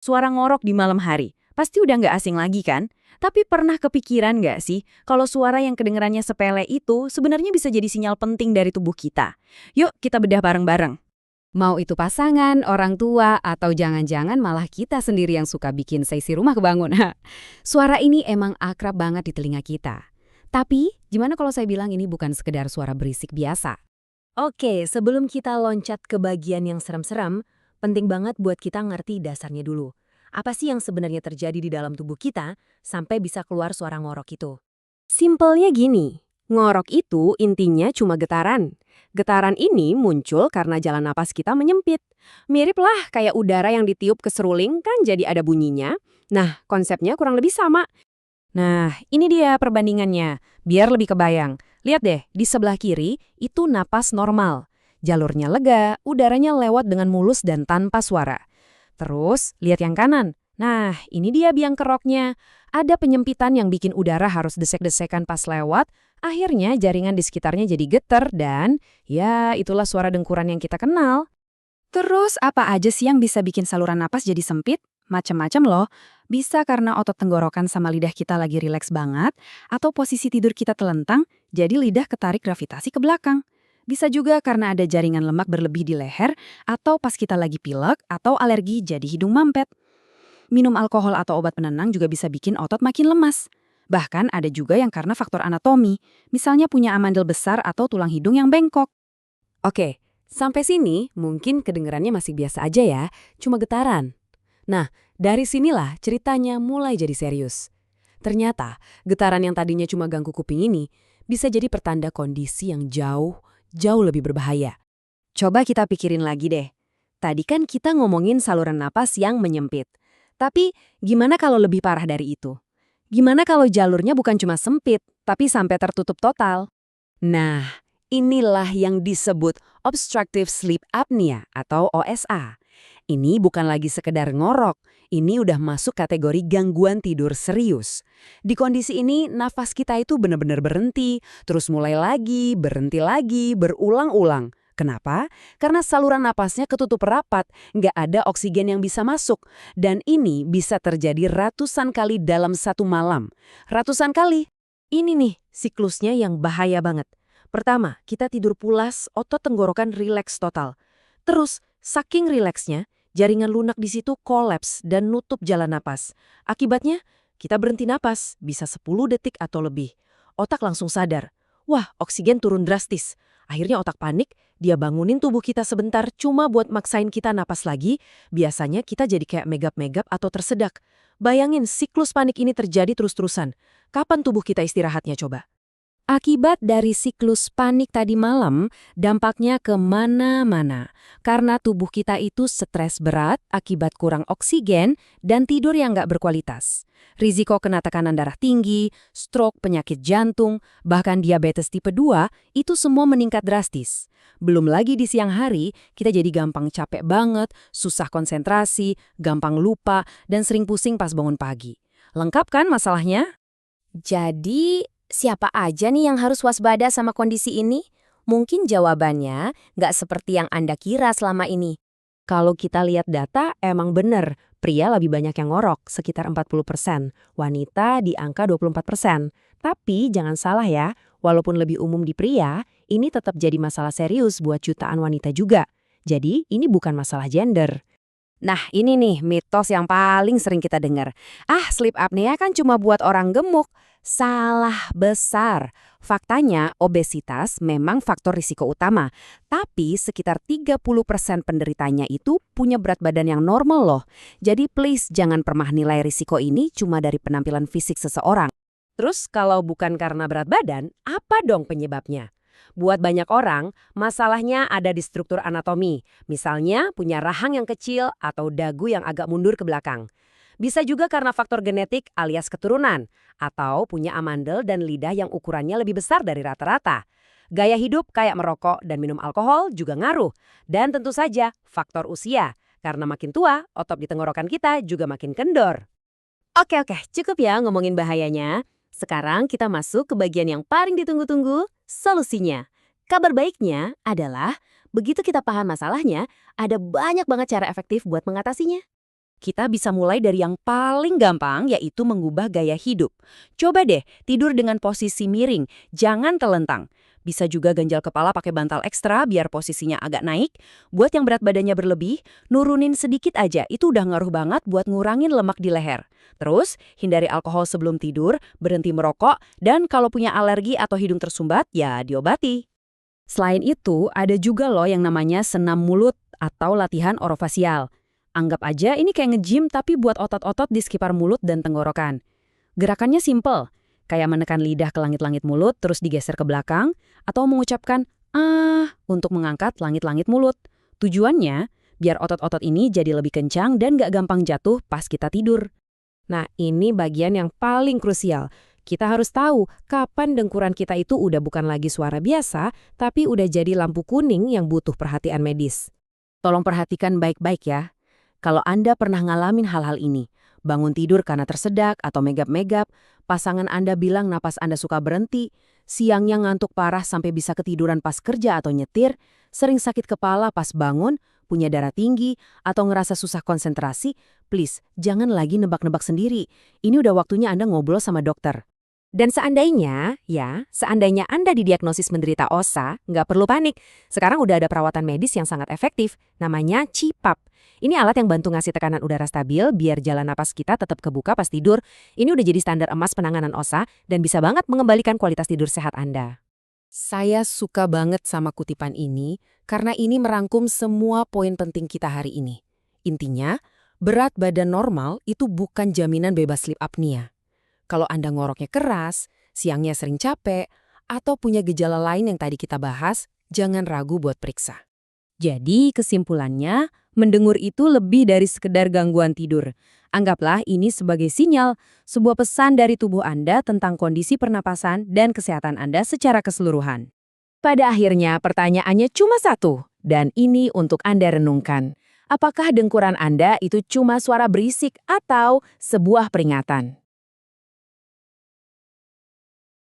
Suara ngorok di malam hari, pasti udah nggak asing lagi kan? Tapi pernah kepikiran nggak sih, kalau suara yang kedengerannya sepele itu sebenarnya bisa jadi sinyal penting dari tubuh kita? Yuk kita bedah bareng-bareng. Mau itu pasangan, orang tua, atau jangan-jangan malah kita sendiri yang suka bikin seisi rumah kebangun. Suara ini emang akrab banget di telinga kita. Tapi, gimana kalau saya bilang ini bukan sekedar suara berisik biasa? Oke, sebelum kita loncat ke bagian yang serem-serem, penting banget buat kita ngerti dasarnya dulu. Apa sih yang sebenarnya terjadi di dalam tubuh kita sampai bisa keluar suara ngorok itu? Simpelnya gini, ngorok itu intinya cuma getaran. Getaran ini muncul karena jalan napas kita menyempit. Mirip lah kayak udara yang ditiup ke seruling kan jadi ada bunyinya. Nah, konsepnya kurang lebih sama. Nah, ini dia perbandingannya. Biar lebih kebayang. Lihat deh, di sebelah kiri itu napas normal. Jalurnya lega, udaranya lewat dengan mulus dan tanpa suara. Terus, lihat yang kanan. Nah, ini dia biang keroknya. Ada penyempitan yang bikin udara harus desek-desekan pas lewat. Akhirnya jaringan di sekitarnya jadi getar dan, ya itulah suara dengkuran yang kita kenal. Terus apa aja sih yang bisa bikin saluran napas jadi sempit? Macem-macem loh. Bisa karena otot tenggorokan sama lidah kita lagi rileks banget, atau posisi tidur kita telentang, jadi lidah ketarik gravitasi ke belakang. Bisa juga karena ada jaringan lemak berlebih di leher, atau pas kita lagi pilek atau alergi jadi hidung mampet. Minum alkohol atau obat penenang juga bisa bikin otot makin lemas. Bahkan ada juga yang karena faktor anatomi, misalnya punya amandel besar atau tulang hidung yang bengkok. Oke, sampai sini mungkin kedengarannya masih biasa aja ya, cuma getaran. Nah, dari sinilah ceritanya mulai jadi serius. Ternyata, getaran yang tadinya cuma ganggu kuping ini bisa jadi pertanda kondisi yang jauh lebih berbahaya. Coba kita pikirin lagi deh. Tadi kan kita ngomongin saluran napas yang menyempit. Tapi gimana kalau lebih parah dari itu? Gimana kalau jalurnya bukan cuma sempit, tapi sampai tertutup total? Nah, inilah yang disebut obstructive sleep apnea atau OSA. Ini bukan lagi sekedar ngorok, ini udah masuk kategori gangguan tidur serius. Di kondisi ini, nafas kita itu benar-benar berhenti, terus mulai lagi, berhenti lagi, berulang-ulang. Kenapa? Karena saluran napasnya ketutup rapat, nggak ada oksigen yang bisa masuk. Dan ini bisa terjadi ratusan kali dalam satu malam. Ratusan kali. Ini nih siklusnya yang bahaya banget. Pertama, kita tidur pulas, otot tenggorokan rileks total. Terus, saking rileksnya, jaringan lunak di situ kolaps dan nutup jalan napas. Akibatnya, kita berhenti napas, bisa 10 detik atau lebih. Otak langsung sadar, wah oksigen turun drastis. Akhirnya otak panik, dia bangunin tubuh kita sebentar cuma buat maksain kita napas lagi. Biasanya kita jadi kayak megap-megap atau tersedak. Bayangin siklus panik ini terjadi terus-terusan. Kapan tubuh kita istirahatnya coba? Akibat dari siklus panik tadi malam, dampaknya ke mana-mana. Karena tubuh kita itu stres berat akibat kurang oksigen dan tidur yang nggak berkualitas. Risiko kena tekanan darah tinggi, stroke, penyakit jantung, bahkan diabetes tipe 2, itu semua meningkat drastis. Belum lagi di siang hari, kita jadi gampang capek banget, susah konsentrasi, gampang lupa, dan sering pusing pas bangun pagi. Lengkap kan masalahnya? Jadi, siapa aja nih yang harus waspada sama kondisi ini? Mungkin jawabannya nggak seperti yang Anda kira selama ini. Kalau kita lihat data, emang bener. Pria lebih banyak yang ngorok, sekitar 40%. Wanita di angka 24%. Tapi jangan salah ya, walaupun lebih umum di pria, ini tetap jadi masalah serius buat jutaan wanita juga. Jadi, ini bukan masalah gender. Nah, ini nih mitos yang paling sering kita dengar. Sleep apnea kan cuma buat orang gemuk. Salah besar. Faktanya, obesitas memang faktor risiko utama. Tapi sekitar 30% penderitanya itu punya berat badan yang normal loh. Jadi please jangan pernah nilai risiko ini cuma dari penampilan fisik seseorang. Terus kalau bukan karena berat badan, apa dong penyebabnya? Buat banyak orang, masalahnya ada di struktur anatomi. Misalnya punya rahang yang kecil atau dagu yang agak mundur ke belakang. Bisa juga karena faktor genetik alias keturunan, atau punya amandel dan lidah yang ukurannya lebih besar dari rata-rata. Gaya hidup kayak merokok dan minum alkohol juga ngaruh. Dan tentu saja faktor usia, karena makin tua, otot di tenggorokan kita juga makin kendor. Oke, cukup ya ngomongin bahayanya. Sekarang kita masuk ke bagian yang paling ditunggu-tunggu, solusinya. Kabar baiknya adalah, begitu kita paham masalahnya, ada banyak banget cara efektif buat mengatasinya. Kita bisa mulai dari yang paling gampang, yaitu mengubah gaya hidup. Coba deh tidur dengan posisi miring, jangan telentang. Bisa juga ganjal kepala pakai bantal ekstra biar posisinya agak naik. Buat yang berat badannya berlebih, nurunin sedikit aja, itu udah ngaruh banget buat ngurangin lemak di leher. Terus, hindari alkohol sebelum tidur, berhenti merokok, dan kalau punya alergi atau hidung tersumbat, ya diobati. Selain itu, ada juga loh yang namanya senam mulut atau latihan orofasial. Anggap aja ini kayak nge-gym tapi buat otot-otot di sekitar mulut dan tenggorokan. Gerakannya simple, kayak menekan lidah ke langit-langit mulut terus digeser ke belakang, atau mengucapkan untuk mengangkat langit-langit mulut. Tujuannya, biar otot-otot ini jadi lebih kencang dan gak gampang jatuh pas kita tidur. Nah, ini bagian yang paling krusial. Kita harus tahu kapan dengkuran kita itu udah bukan lagi suara biasa, tapi udah jadi lampu kuning yang butuh perhatian medis. Tolong perhatikan baik-baik ya. Kalau Anda pernah ngalamin hal-hal ini, bangun tidur karena tersedak atau megap-megap, pasangan Anda bilang napas Anda suka berhenti, siangnya ngantuk parah sampai bisa ketiduran pas kerja atau nyetir, sering sakit kepala pas bangun, punya darah tinggi, atau ngerasa susah konsentrasi, please, jangan lagi nebak-nebak sendiri. Ini udah waktunya Anda ngobrol sama dokter. Dan seandainya Anda didiagnosis menderita OSA, nggak perlu panik. Sekarang udah ada perawatan medis yang sangat efektif, namanya CPAP. Ini alat yang bantu ngasih tekanan udara stabil biar jalan napas kita tetap kebuka pas tidur. Ini udah jadi standar emas penanganan OSA dan bisa banget mengembalikan kualitas tidur sehat Anda. Saya suka banget sama kutipan ini karena ini merangkum semua poin penting kita hari ini. Intinya, berat badan normal itu bukan jaminan bebas sleep apnea. Kalau Anda ngoroknya keras, siangnya sering capek, atau punya gejala lain yang tadi kita bahas, jangan ragu buat periksa. Jadi kesimpulannya, mendengur itu lebih dari sekedar gangguan tidur. Anggaplah ini sebagai sinyal, sebuah pesan dari tubuh Anda tentang kondisi pernapasan dan kesehatan Anda secara keseluruhan. Pada akhirnya pertanyaannya cuma satu, dan ini untuk Anda renungkan. Apakah dengkuran Anda itu cuma suara berisik atau sebuah peringatan?